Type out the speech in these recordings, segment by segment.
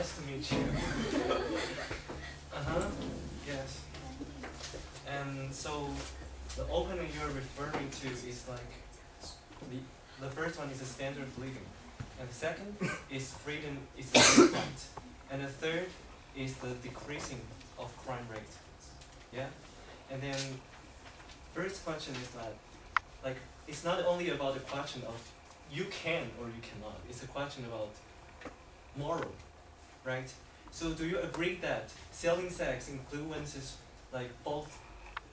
Nice to meet you. Yes. And so the opening you're referring to is like the first one is the standard of living, and the second is freedom is the right, and the third is the decreasing of crime rate. Yeah, and then first question is that like it's not only about the question of you can or you cannot. It's a question about moral, right? So do you agree that selling sex influences like both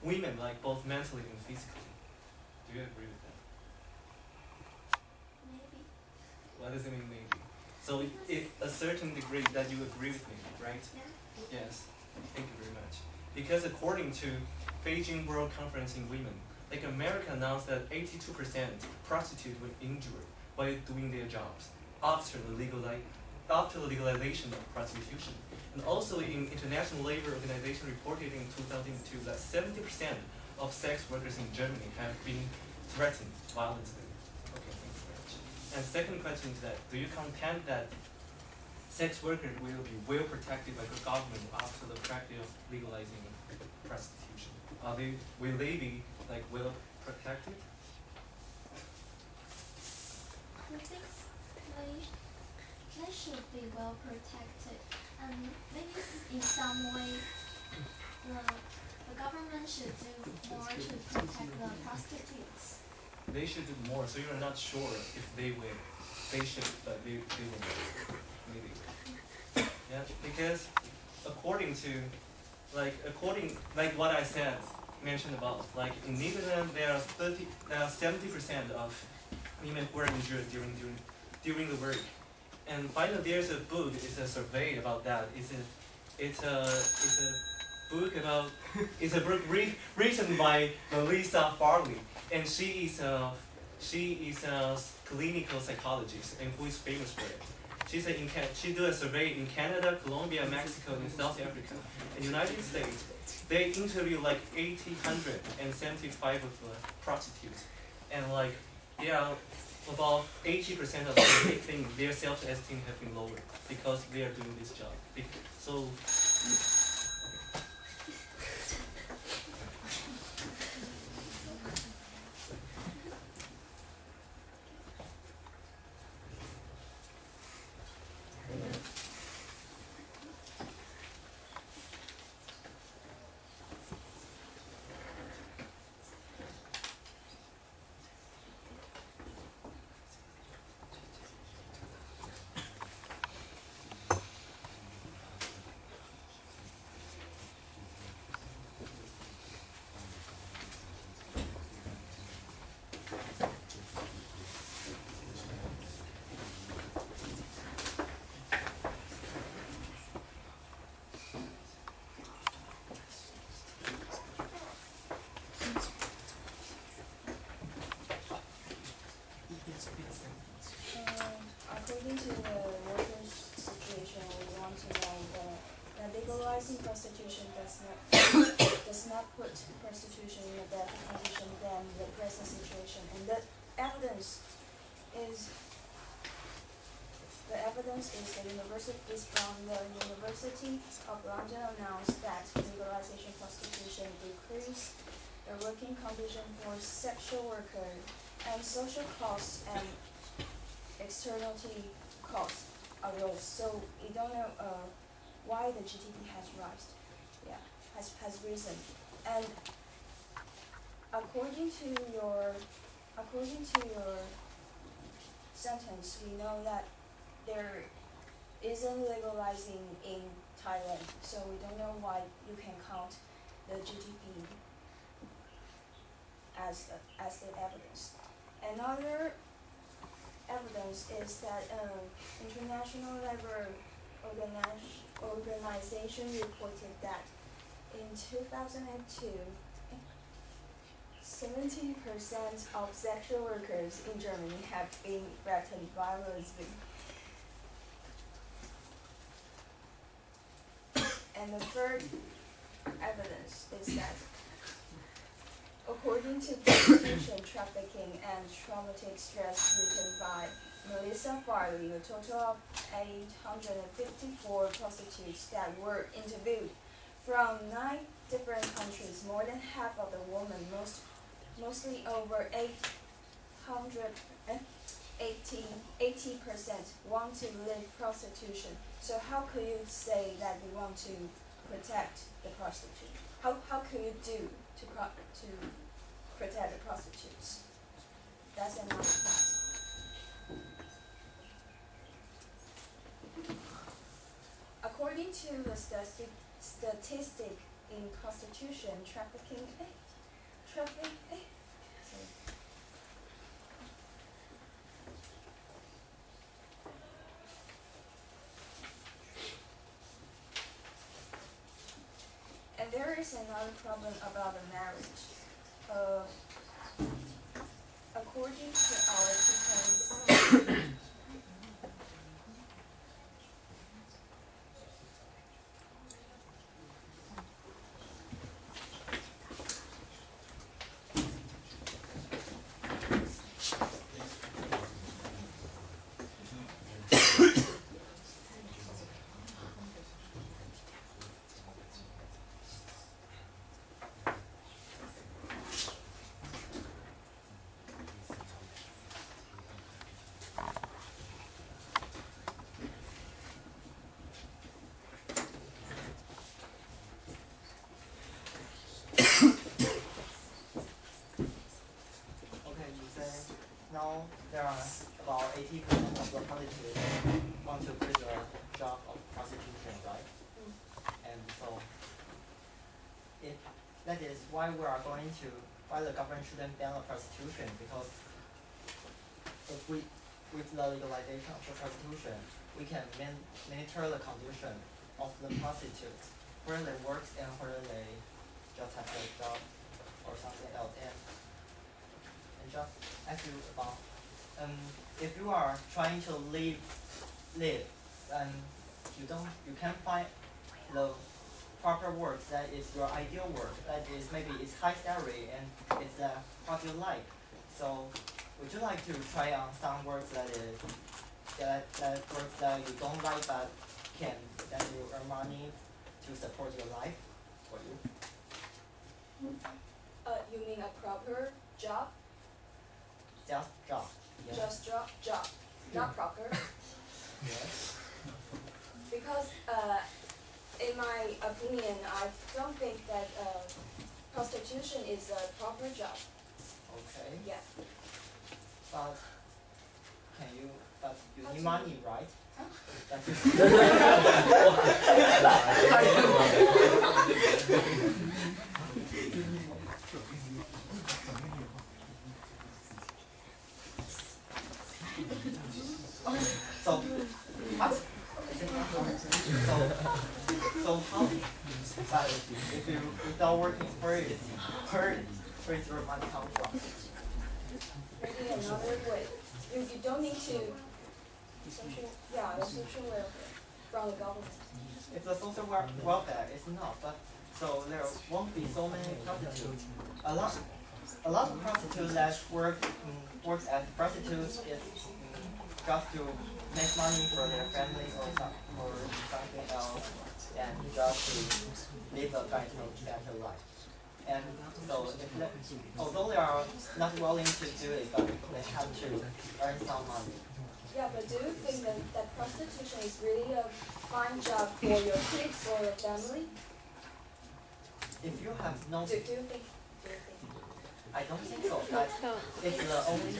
women, like both mentally and physically? Do you agree with that? Maybe. What does it mean maybe? So if a certain degree that you agree with me, right? Yeah. Yes. Thank you very much. Because according to Beijing World Conference in Women, like America announced that 82% prostitutes were injured while doing their jobs after the legalization of prostitution. And also in International Labor Organization reported in 2002 that 70% of sex workers in Germany have been threatened violently. Okay, thank you very much. And second question is that, do you contend that sex workers will be well protected by the government after the practice of legalizing prostitution? Will they be like well protected? I think they should be well protected, and maybe in some way the government should do more to protect the prostitutes. They should do more. So you're not sure if they will. They should, but they will. Maybe. Yeah, because according what I said, mentioned about, like in Netherlands there are 70% of women who are injured during the work. And finally there's a book, it's a survey about that. It's a book written by Melissa Farley, and she is a clinical psychologist and who is famous for it. She said she did a survey in Canada, Colombia, Mexico, and South Africa. In the United States, they interview like 1,875 of the prostitutes, and like about 80% of them, they think their self-esteem have been lowered because they are doing this job. So. According to the workers' situation, we want to know that legalizing prostitution does not put prostitution in a better condition than the present situation, and the evidence is from the University of London announced that legalization prostitution decreased the working condition for sexual workers and social costs and externality costs arose. So we don't know why the GDP has risen. And according to your sentence, we know that there isn't legalizing in Thailand. So we don't know why you can count the GDP as the evidence. Another evidence is that International Labor Organization reported that in 2002, 70% of sexual workers in Germany have been threatened violently. And the third evidence is that according to prostitution, trafficking, and traumatic stress written by Melissa Farley, a total of 854 prostitutes that were interviewed from 9 different countries. More than half of the women, mostly over 80% want to leave prostitution. So how could you say that you want to protect the prostitute? How could you do to protect the prostitutes? That's another part. According to the statistic in prostitution, trafficking. And there is another problem about the marriage. According to our complaints, now there are about 80% of the prostitutes want to quit the job of prostitution, right? And so, that is why why the government shouldn't ban the prostitution, because with the legalization of the prostitution, we can monitor the condition of the prostitutes, where they work and where they just have a job or something else. And just ask you about, if you are trying to live, and you can't find the proper work that is your ideal work, that is maybe it's high salary and it's what you like. So would you like to try on some work that work that you don't like but that you earn money to support your life for you? You mean a proper job? Just job. Yeah. Just job, not proper. Yes. Because in my opinion, I don't think that prostitution is a proper job. Okay. Yeah. But you How need to- money, right? Huh? That you So what? So how? But if you without working, where is your money come from? Maybe another way. You don't need to the social welfare from the government. If the social welfare is not, but so there won't be so many prostitutes. A lot of prostitutes that works as prostitutes is just to make money for their family or something else, and just to live a better life. And so although they are not willing to do it, but they have to earn some money. Yeah, but do you think that prostitution is really a fine job for your kids or your family? If you have no, Do you think? I don't think so. But it's the only.